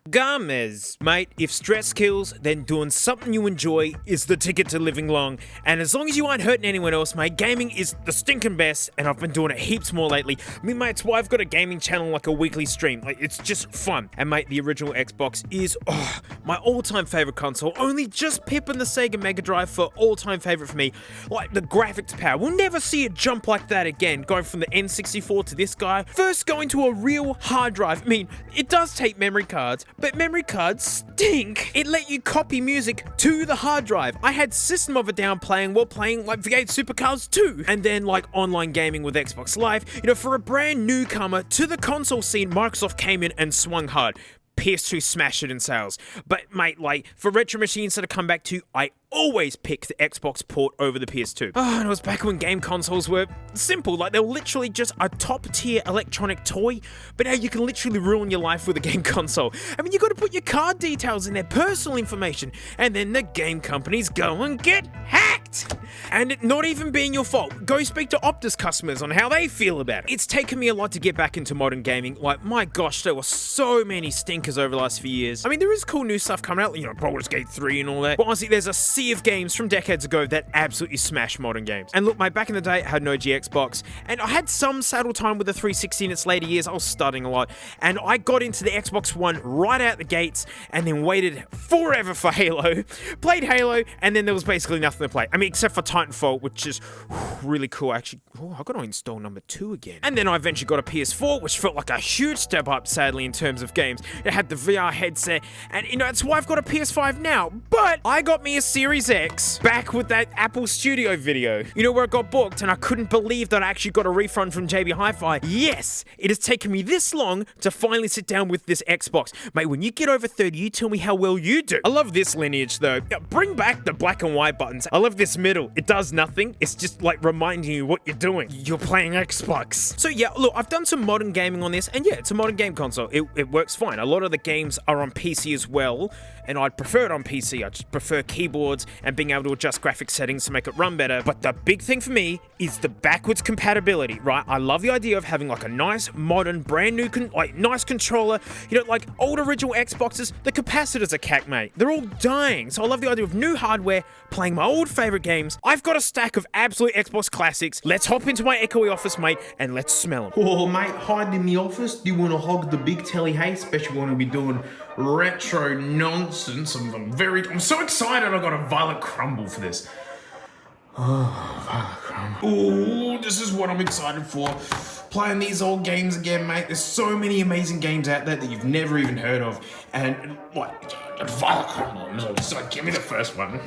Gamez. Mate, if stress kills, then doing something you enjoy is the ticket to living long. And as long as you aren't hurting anyone else, mate, gaming is the stinking best, and I've been doing it heaps more lately. I mean, mate, it's why I've got a gaming channel, like a weekly stream. Like, it's just fun. And mate, the original Xbox is, my all-time favorite console, only just pipping the Sega Mega Drive for all-time favorite for me. Like, the graphics power, we'll never see it jump like that again, going from the N64 to this guy. First going to a real hard drive. I mean, it does take memory cards, but memory cards stink. It let you copy music to the hard drive. I had System of a Down playing while playing like V8 Supercars 2. And then like online gaming with Xbox Live. You know, for a brand newcomer to the console scene, Microsoft came in and swung hard. PS2 smashed it in sales. But mate, like, for retro machines that I come back to, I always pick the Xbox port over the PS2. And it was back when game consoles were simple, like they were literally just a top tier electronic toy, but now you can literally ruin your life with a game console. I mean, you gotta put your card details in there, personal information, and then the game companies go and get hacked. And it not even being your fault. Go speak to Optus customers on how they feel about it. It's taken me a lot to get back into modern gaming. Like, my gosh, there were so many stinkers over the last few years. I mean, there is cool new stuff coming out, you know, Baldur's Gate 3 and all that, but honestly, there's a sea of games from decades ago that absolutely smash modern games. And look, mate, back in the day, I had an OG Xbox, and I had some saddle time with the 360 in its later years. I was studying a lot, and I got into the Xbox One right out the gates, and then waited forever for Halo, played Halo, and then there was basically nothing to play. I mean, except for Titanfall, which is really cool. Actually, I got to install number 2 again. And then I eventually got a PS4, which felt like a huge step up, sadly, in terms of games. It had the VR headset, and you know, that's why I've got a PS5 now. But I got me a Series X back with that Apple Studio video, you know, where it got booked, and I couldn't believe that I actually got a refund from JB Hi-Fi. Yes, it has taken me this long to finally sit down with this Xbox. Mate, when you get over 30, you tell me how well you do. I love this lineage though. Bring back the black and white buttons. I love this middle. It does nothing. It's just like reminding you what you're doing. You're playing Xbox. So yeah, look, I've done some modern gaming on this, and yeah, it's a modern game console. It works fine. A lot of the games are on PC as well, and I'd prefer it on PC. I just prefer keyboards and being able to adjust graphic settings to make it run better. But the big thing for me is the backwards compatibility, right? I love the idea of having like a nice, modern, brand new, nice controller. You know, like old original Xboxes, the capacitors are cack, mate. They're all dying. So I love the idea of new hardware, playing my old favorite games. I've got a stack of absolute Xbox classics. Let's hop into my echoey office, mate, and let's smell them. Oh, mate, hide in the office. Do you want to hog the big telly, hey? Especially when we'll be doing retro nonsense. I'm so excited. I got a Violet Crumble for this. Oh, Violet Crumble. Oh, this is what I'm excited for. Playing these old games again, mate. There's so many amazing games out there that you've never even heard of. And, like, Violet Crumble. So give me the first one.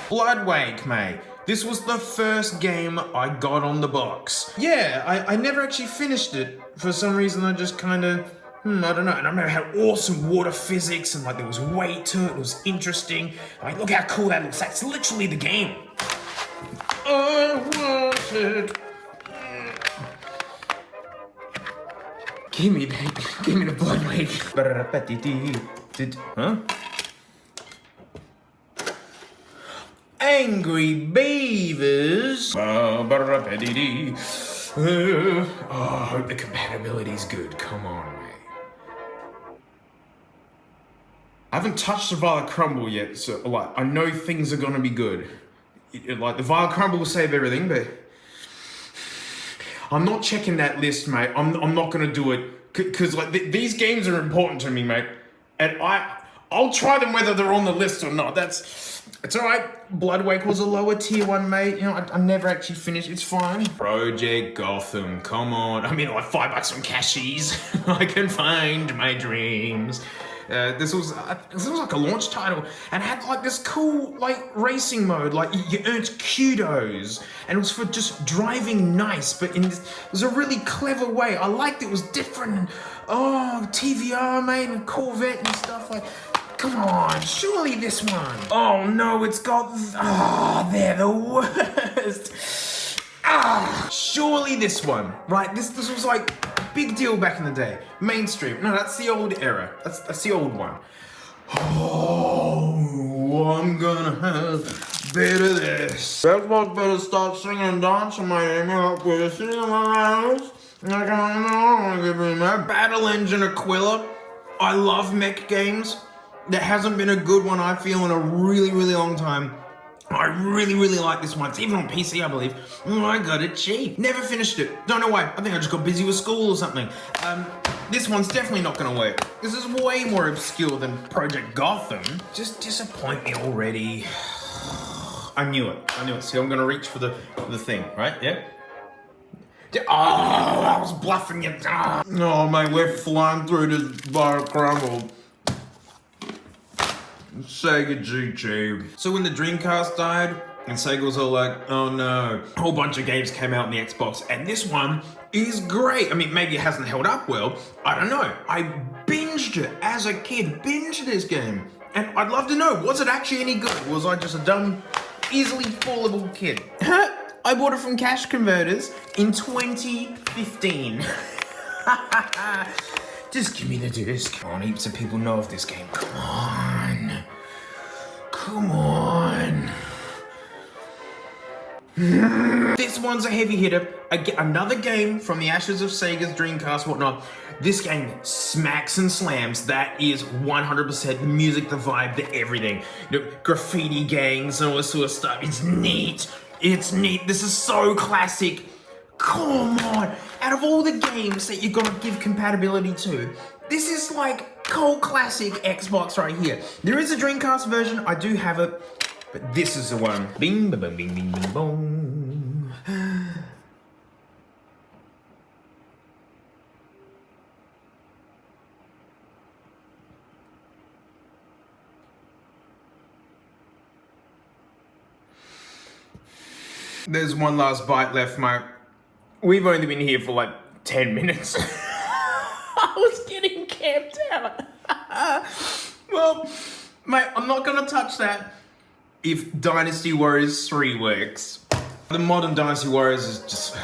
Bloodwake, mate. This was the first game I got on the box. Yeah, I never actually finished it. For some reason, I just kind of, I don't know. And I remember how awesome water physics and like there was weight to it. It was interesting. Like, look how cool that looks. That's literally the game. I want it. Give me the Bloodwake. Huh? Angry Beavers. Oh, I hope the compatibility's good. Come on, mate. I haven't touched the Violet Crumble yet, so like I know things are gonna be good. Like the Violet Crumble will save everything, but I'm not checking that list, mate. I'm not gonna do it because like these games are important to me, mate, and I'll try them whether they're on the list or not. It's alright. Bloodwake was a lower tier one, mate. You know, I never actually finished. It's fine. Project Gotham, come on. I mean, like $5 on cashies. I can find my dreams. This was like a launch title, and it had like this cool like racing mode. Like you earned kudos, and it was for just driving nice, but it was a really clever way. I liked it. It was different. And, TVR, mate, and Corvette and stuff like. Come on, surely this one. Oh no, it's got. They're the worst. Surely this one, right? This was like a big deal back in the day. Mainstream. No, that's the old era. That's the old one. Oh, I'm gonna have better this. Xbox better start singing and dancing, my name up with sitting in my house. I don't know, give me my Battle Engine Aquila. I love mech games. There hasn't been a good one, I feel, in a really, really long time. I really, really like this one. It's even on PC, I believe. I got it cheap. Never finished it. Don't know why. I think I just got busy with school or something. This one's definitely not gonna work. This is way more obscure than Project Gotham. Just disappoint me already. I knew it. See, I'm gonna reach for the thing, right? Yeah? Oh, I was bluffing you. Oh, mate, we're flying through this Violet Crumble. Sega GG. So when the Dreamcast died, and Sega was all like, oh no, a whole bunch of games came out on the Xbox, and this one is great. I mean, maybe it hasn't held up well. I don't know. I binged it as a kid, binged this game. And I'd love to know, was it actually any good? Was I just a dumb, easily foolable kid? I bought it from Cash Converters in 2015. Just give me the disc. Come on, heaps of people know of this game. Come on. Come on. This one's a heavy hitter. I get another game from the ashes of Sega's Dreamcast, whatnot. This game smacks and slams. That is 100% the music, the vibe, the everything. You know, graffiti gangs and all this sort of stuff. It's neat. It's neat. This is so classic. Come on. Out of all the games that you're gonna give compatibility to, this is like cult classic Xbox right here. There is a Dreamcast version. I do have it. But this is the one. Bing, ba, bing, bing, bing, bing, boom. There's one last bite left, mate. We've only been here for like 10 minutes. I was getting camped out. Well, mate, I'm not gonna touch that if Dynasty Warriors 3 works. The modern Dynasty Warriors is just,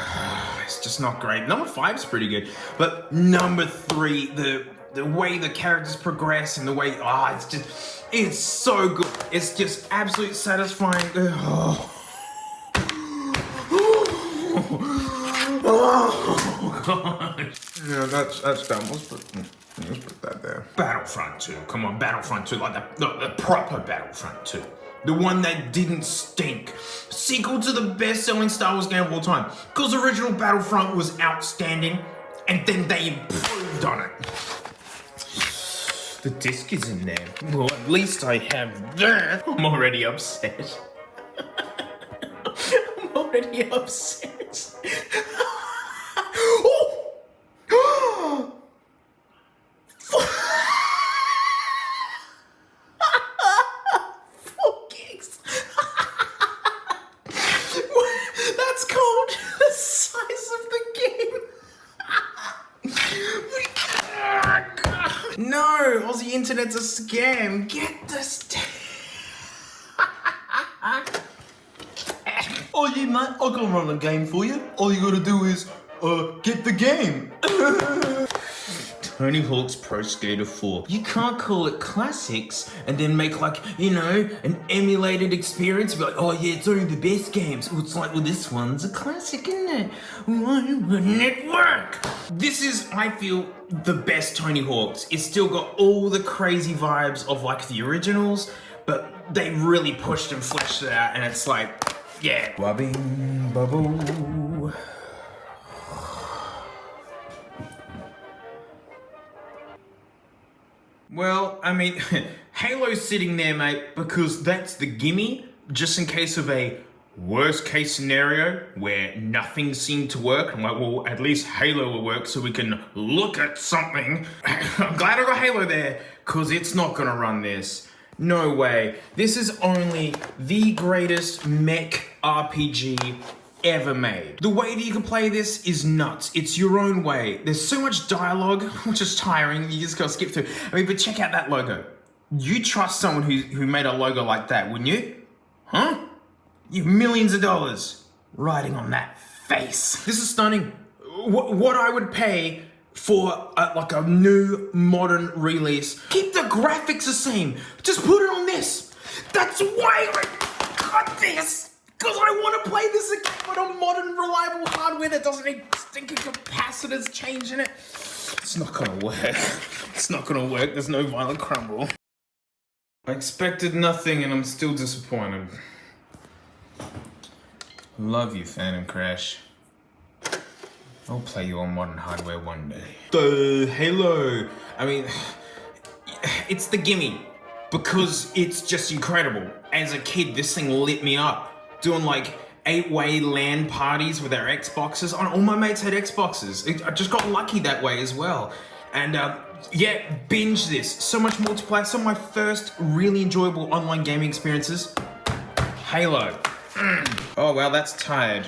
it's just not great. Number 5 is pretty good, but number 3, the way the characters progress and the way, it's so good. It's just absolutely satisfying. Oh god. Yeah, that's done. Let's put that there. Battlefront 2. Come on, Battlefront 2, like the proper Battlefront 2. The one that didn't stink. Sequel to the best-selling Star Wars game of all time. Because original Battlefront was outstanding, and then they improved on it. The disc is in there. Well, at least I have that. I'm already upset. I'm already upset. Oh! That's called the size of the game. No, Aussie internet's a scam. Get this. Oh yeah, mate, I can run a game for you. All you gotta do is, get the game. Tony Hawk's Pro Skater 4. You can't call it classics and then make like, you know, an emulated experience. Be like, oh yeah, it's only the best games. Well, it's like, well, this one's a classic, isn't it? Why wouldn't it work? This is, I feel, the best Tony Hawk's. It's still got all the crazy vibes of like the originals, but they really pushed and fleshed it out, and it's like, yeah. Wubbing bubble. Well, I mean, Halo's sitting there, mate, because that's the gimme, just in case of a worst case scenario where nothing seemed to work. I'm like, well, at least Halo will work so we can look at something. I'm glad I got Halo there, because it's not gonna run this. No way. This is only the greatest mech RPG ever made. The way that you can play this is nuts. It's your own way. There's so much dialogue, which is tiring. You just gotta skip through. I mean, but check out that logo. You trust someone who made a logo like that, wouldn't you? Huh? You have millions of dollars riding on that face. This is stunning. What I would pay for like a new modern release. Keep the graphics the same. Just put it on this. That's why I got this. Because I want to play this again with a modern, reliable hardware that doesn't need stinking capacitors changing it. It's not gonna work. It's not gonna work. There's no violent crumble. I expected nothing and I'm still disappointed. Love you, Phantom Crash. I'll play you on modern hardware one day. The Halo. I mean, it's the gimme. Because it's just incredible. As a kid, this thing lit me up. Doing like 8-way LAN parties with our Xboxes. All my mates had Xboxes. I just got lucky that way as well. And yeah, binge this. So much multiplayer. Some of my first really enjoyable online gaming experiences. Halo. Oh, well, that's tired.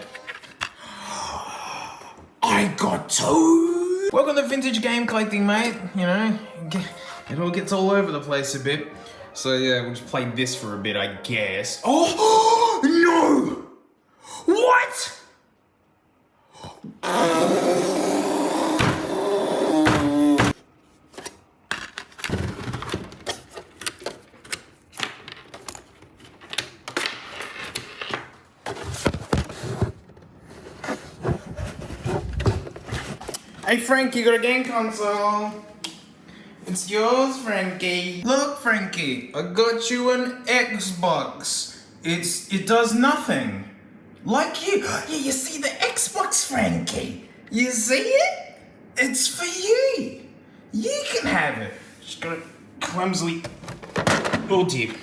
I got two. Welcome to vintage game collecting, mate. You know, it all gets all over the place a bit. So yeah, we'll just play this for a bit, I guess. Oh, no! What? Hey Frankie, you got a game console? It's yours, Frankie. Look, Frankie, I got you an Xbox. It does nothing. Like you. Yeah, you see the Xbox, Frankie? You see it? It's for you. You can have it. Just gotta clumsily. Oh dear.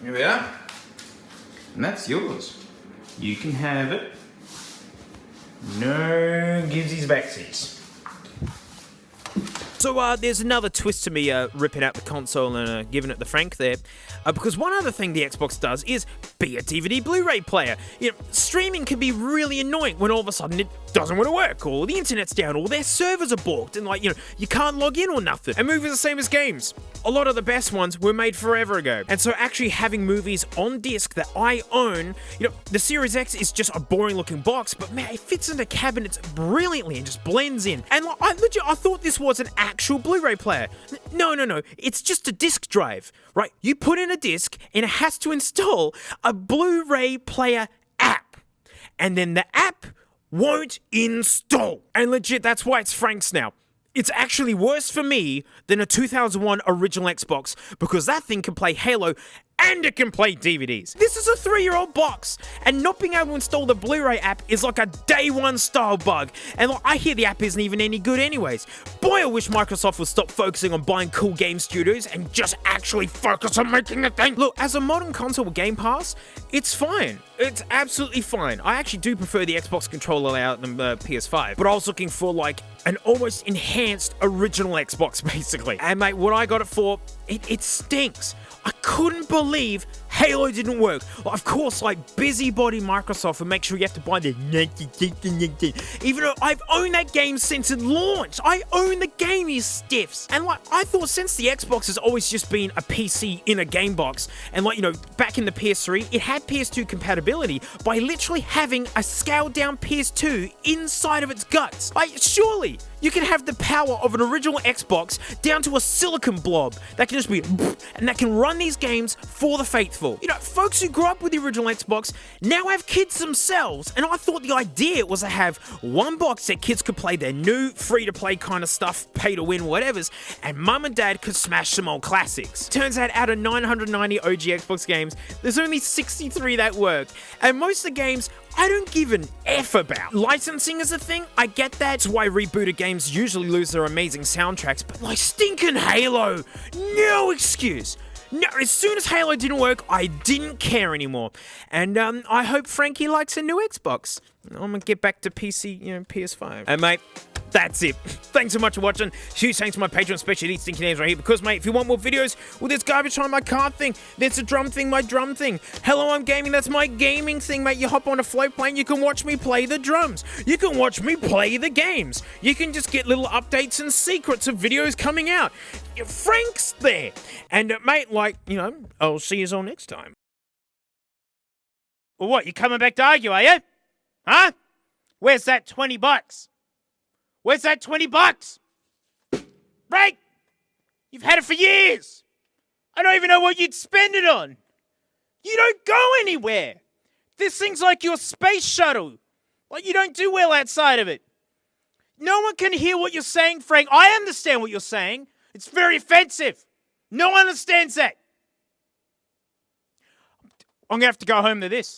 Here we are. And that's yours. You can have it. No givesies backsies. So there's another twist to me ripping out the console and giving it the Frank there. Because one other thing the Xbox does is be a DVD Blu-ray player. You know, streaming can be really annoying when all of a sudden it doesn't want to work, or the internet's down, or their servers are balked, and like, you know, you can't log in or nothing. And movies are the same as games. A lot of the best ones were made forever ago. And so actually having movies on disc that I own, you know, the Series X is just a boring looking box, but man, it fits into cabinets brilliantly and just blends in. And like, I thought this was an actual Blu-ray player. No, it's just a disc drive, right? You put in a disc and it has to install a Blu-ray player app. And then the app won't install. And legit, that's why it's Frank's now. It's actually worse for me than a 2001 original Xbox because that thing can play Halo and it can play DVDs. This is a 3-year-old box, and not being able to install the Blu-ray app is like a day one style bug. And I hear the app isn't even any good anyways. Boy, I wish Microsoft would stop focusing on buying cool game studios and just actually focus on making the thing. Look, as a modern console with Game Pass, it's fine. It's absolutely fine. I actually do prefer the Xbox controller layout than the PS5, but I was looking for like an almost enhanced original Xbox basically. And mate, what I got it for, it stinks. I couldn't believe Halo didn't work. Well, of course, like busybody Microsoft would make sure you have to buy the even though I've owned that game since it launched. I own the game, you stiffs. And like, I thought since the Xbox has always just been a PC in a game box, and like, you know, back in the PS3, it had PS2 compatibility by literally having a scaled down PS2 inside of its guts. Like, surely you can have the power of an original Xbox down to a silicon blob that can just be, and that can run these games for the faithful. You know, folks who grew up with the original Xbox now have kids themselves, and I thought the idea was to have one box that kids could play their new free-to-play kind of stuff, pay-to-win whatevers, and mum and dad could smash some old classics. Turns out of 990 OG Xbox games, there's only 63 that work, and most of the games I don't give an F about. Licensing is a thing, I get that. It's why rebooted games usually lose their amazing soundtracks, but like stinking Halo, no excuse. No, as soon as Halo didn't work, I didn't care anymore. And I hope Frankie likes a new Xbox. I'm gonna get back to PC, you know, PS5. And mate, that's it. Thanks so much for watching. Huge thanks to my Patreon special Eat Stinky Names right here. Because, mate, if you want more videos, well, there's Garbage Time, my card thing. There's a drum thing, my drum thing. Hello, I'm Gaming, that's my gaming thing, mate. You hop on a float plane, you can watch me play the drums. You can watch me play the games. You can just get little updates and secrets of videos coming out. Frank's there. And, mate, like, you know, I'll see you all next time. Well, what, you coming back to argue, are you? Huh? Where's that $20? Where's that $20? Right? You've had it for years. I don't even know what you'd spend it on. You don't go anywhere. This thing's like your space shuttle. Like, you don't do well outside of it. No one can hear what you're saying, Frank. I understand what you're saying. It's very offensive. No one understands that. I'm going to have to go home to this.